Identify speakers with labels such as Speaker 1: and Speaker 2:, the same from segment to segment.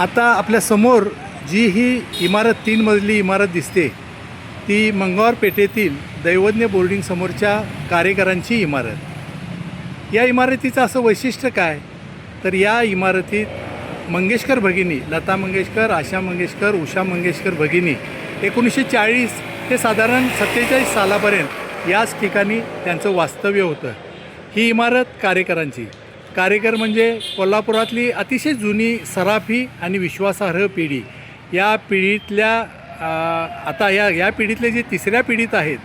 Speaker 1: आता आपल्यासमोर जी ही इमारत 3 मजली इमारत दिसते ती मंगळवार पेठेतील दैवज्ञ बोर्डिंग समोरच्या कारेकरांची इमारत. या इमारतीचं असं वैशिष्ट्य काय तर या इमारतीत मंगेशकर भगिनी, लता मंगेशकर, आशा मंगेशकर, उषा मंगेशकर भगिनी 1940 ते साधारण 47 सालापर्यंत याच ठिकाणी त्यांचं वास्तव्य होतं. ही इमारत कारेकरांची. कारेकर म्हणजे कोल्हापुरातली अतिशय जुनी सराफी आणि विश्वासार्ह पिढी. या पिढीतल्या आता या पिढीतले जे तिसऱ्या पिढीत आहेत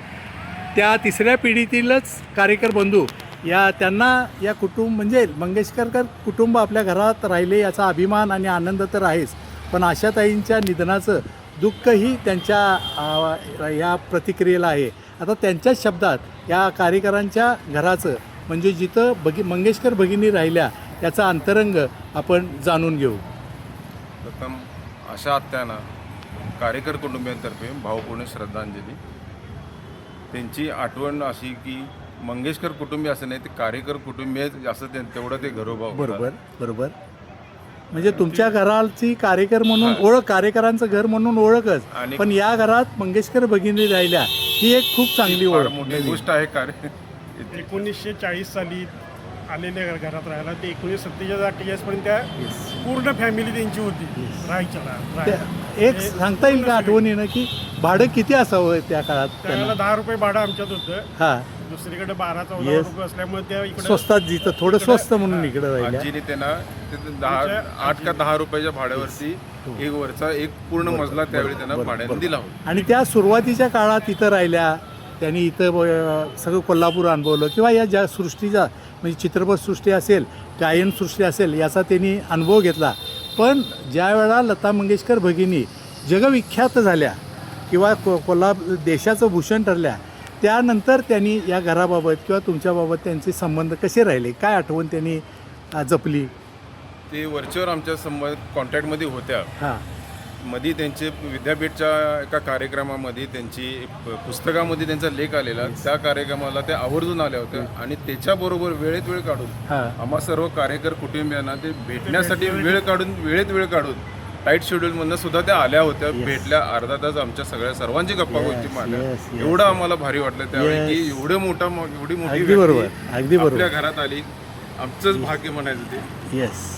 Speaker 1: त्या तिसऱ्या पिढीतीलच कारेकर बंधू त्यांना या कुटुंब म्हणजे मंगेशकर कुटुंब आपल्या घरात राहिले याचा अभिमान आणि आनंद तर आहेच, पण आशाताईंच्या निधनाचं दुःखही त्यांच्या या प्रतिक्रियेला आहे. आता त्यांच्याच शब्दात या कारेकरांच्या घराचं म्हणजे जिथं मंगेशकर भगिनी राहिल्या याचा अंतरंग आपण जाणून घेऊ.
Speaker 2: प्रथम आशा आत्यांना कारेकर कुटुंबियांतर्फे भावपूर्ण श्रद्धांजली. त्यांची आठवण अशी की मंगेशकर कुटुंबीय असं नाही, ते कारेकर कुटुंबीय असं तेवढं ते घरोबा.
Speaker 1: बरोबर. म्हणजे तुमच्या घराची कारेकर म्हणून ओळख, कारेकरांचं घर म्हणून ओळखच, पण या घरात मंगेशकर भगिनी राहिल्या ही एक खूप चांगली ओळख
Speaker 2: मोठी गोष्ट आहे.
Speaker 3: 1940 साली आलेल्या घरात राहायला ते 1947-48 पर्यंत त्या पूर्ण फॅमिली त्यांची होती राहायच्या.
Speaker 1: एक सांगता येईल का आठवणीनं की भाडं किती असावं त्या काळात?
Speaker 3: त्याला 10 रुपये भाडं आमच्यात होतं.
Speaker 1: हां,
Speaker 3: दुसरीकडे 12-14 रुपये असल्यामुळे त्या इकडे
Speaker 1: स्वस्तात जिथं थोडं स्वस्त म्हणून इकडे राहिल्या.
Speaker 2: आजीने त्यांना 8 का 10 रुपयाच्या भाड्यावरती एक पूर्ण मजला त्यावेळी त्यांना भाड्याने दिला होता.
Speaker 1: आणि त्या सुरुवातीच्या काळात इथं राहिल्या. त्यांनी इथं सगळं कोल्हापूर अनुभवलं किंवा या ज्या सृष्टीचा म्हणजे चित्रपटसृष्टी असेल, गायनसृष्टी असेल याचा त्यांनी अनुभव घेतला. पण ज्या वेळा लता मंगेशकर भगिनी जगविख्यात झाल्या किंवा कोल्हापूर देशाचं भूषण ठरल्या त्यानंतर त्यांनी या घराबाबत किंवा तुमच्याबाबत त्यांचे संबंध कसे राहिले, काय आठवण त्यांनी जपली?
Speaker 2: ते वरच्यावर आमच्या कॉन्टॅक्टमध्ये होत्या.
Speaker 1: हां,
Speaker 2: मध्ये त्यांचे विद्यापीठच्या एका कार्यक्रमामध्ये त्यांची पुस्तकामध्ये त्यांचा लेख आलेला, त्या कार्यक्रमाला त्या आवर्जून आल्या होत्या आणि त्याच्याबरोबर वेळेत वेळ काढून आम्हा सर्व कारेकर कुटुंबियांना ते भेटण्यासाठी वेळ काढून टाईट शेड्यूलमधनं सुद्धा त्या आल्या होत्या, भेटल्या. अर्धा तास आमच्या सर्वांची गप्पा गोष्टी मारल्या. एवढं आम्हाला भारी वाटलं त्यावेळी की एवढी मोठी व्यक्ती आपल्या घरात आली. आमचंच भाग्य म्हणायचं ते.
Speaker 1: येस.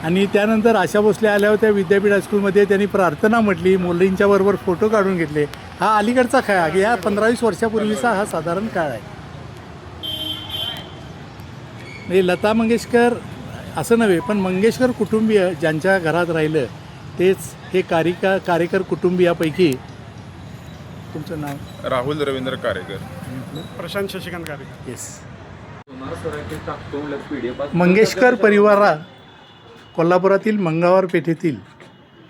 Speaker 1: आणि त्यानंतर आशा भोसले आल्या होत्या विद्यापीठ हायस्कूलमध्ये. त्यांनी प्रार्थना म्हटली, मुलींच्या बरोबर फोटो काढून घेतले. हा अलीकडचा काळ, या 15-20 वर्षापूर्वीचा हा साधारण काळ आहे. म्हणजे लता मंगेशकर असं नव्हे, पण मंगेशकर कुटुंबीय ज्यांच्या घरात राहिलं तेच हे कारेकर कुटुंबियापैकी. तुमचं नाव?
Speaker 2: राहुल रवींद्र कारेकर.
Speaker 3: प्रशांत शशिकांत कारेकर.
Speaker 1: येस. मंगेशकर परिवारात कोल्हापुरातील मंगळवार पेठेतील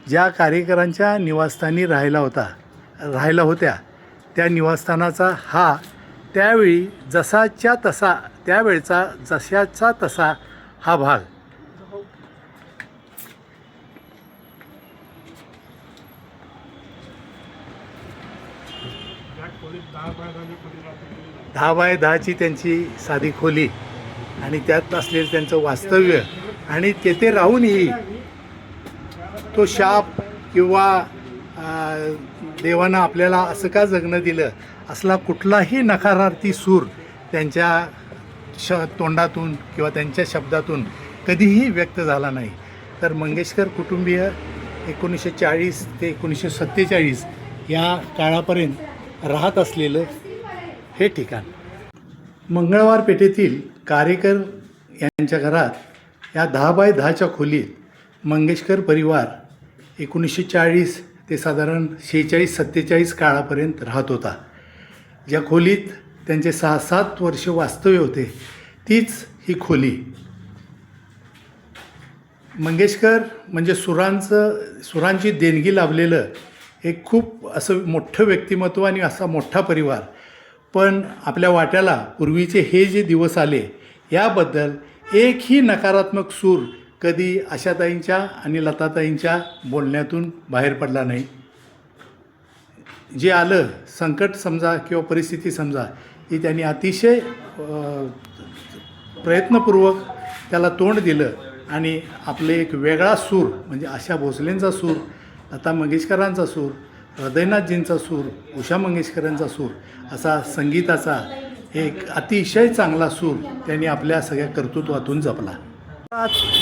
Speaker 1: ज्या कारेकरांच्या निवासस्थानी राहिला होत्या त्या निवासस्थानाचा हा त्यावेळी जशाचा तसा हा भाग. दहा बाय 10ची त्यांची साधी खोली आणि त्यात असलेलं त्यांचं वास्तव्य आणि तेथे राहूनही तो शाप किंवा देवानं आपल्याला असं का जगणं दिलं असला कुठलाही नकारार्थी सूर त्यांच्या तोंडातून किंवा त्यांच्या शब्दातून कधीही व्यक्त झाला नाही. तर मंगेशकर कुटुंबीय 1940 ते 1947 या काळापर्यंत राहत असलेलं हे ठिकाण. मंगळवार पेठेतील कारेकर यांच्या घरात या 10 बाय 10च्या खोलीत मंगेशकर परिवार 1940 ते साधारण 46-47 काळापर्यंत राहत होता. ज्या खोलीत त्यांचे 6-7 वर्ष वास्तव्य होते तीच ही खोली. मंगेशकर म्हणजे सुरांची देणगी लाभलेलं एक खूप असं मोठं व्यक्तिमत्व आणि असा मोठा परिवार. पण आपल्या वाट्याला पूर्वीचे हे जे दिवस आले याबद्दल एकही नकारात्मक सूर कधी आशाताईंच्या आणि लताताईंच्या बोलण्यातून बाहेर पडला नाही. जे आलं संकट समजा किंवा परिस्थिती समजा ही त्यांनी अतिशय प्रयत्नपूर्वक त्याला तोंड दिलं आणि आपले एक वेगळा सूर म्हणजे आशा भोसलेंचा सूर, लता मंगेशकरांचा सूर, हृदयनाथजींचा सूर, उषा मंगेशकरांचा सूर असा संगीताचा एक अतिशय चांगला सूर त्यांनी आपल्या सगळ्या कर्तृत्वातून जपला.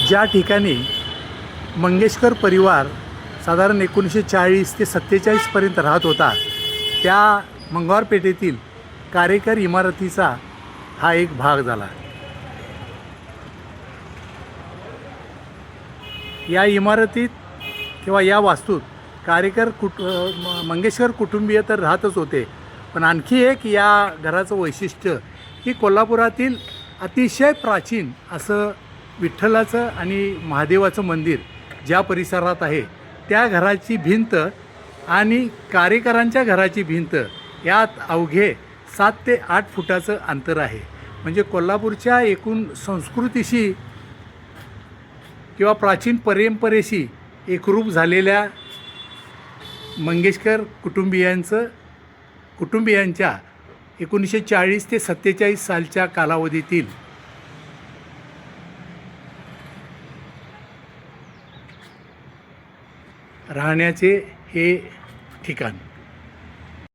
Speaker 1: ज्या ठिकाणी मंगेशकर परिवार साधारण 1940 ते 47पर्यंत राहत होता त्या मंगळवारपेठेतील कारेकर इमारतीचा हा एक भाग झाला. या इमारतीत किंवा या वास्तूत कारेकर मंगेशकर कुटुंबीय तर राहतच होते, पण आणखी एक या घराचं वैशिष्ट्य की कोल्हापुरातील अतिशय प्राचीन असं विठ्ठलाचं आणि महादेवाचं मंदिर ज्या परिसरात आहे त्या घराची भिंत आणि कारेकरांच्या घराची भिंत यात अवघे 7 ते 8 फुटाचं अंतर आहे. म्हणजे कोल्हापूरच्या एकूण संस्कृतीशी किंवा प्राचीन परंपरेशी एकरूप झालेल्या मंगेशकर कुटुंबियांच्या 1940 ते 47 सालच्या कालावधीतील राहण्याचे हे ठिकाण.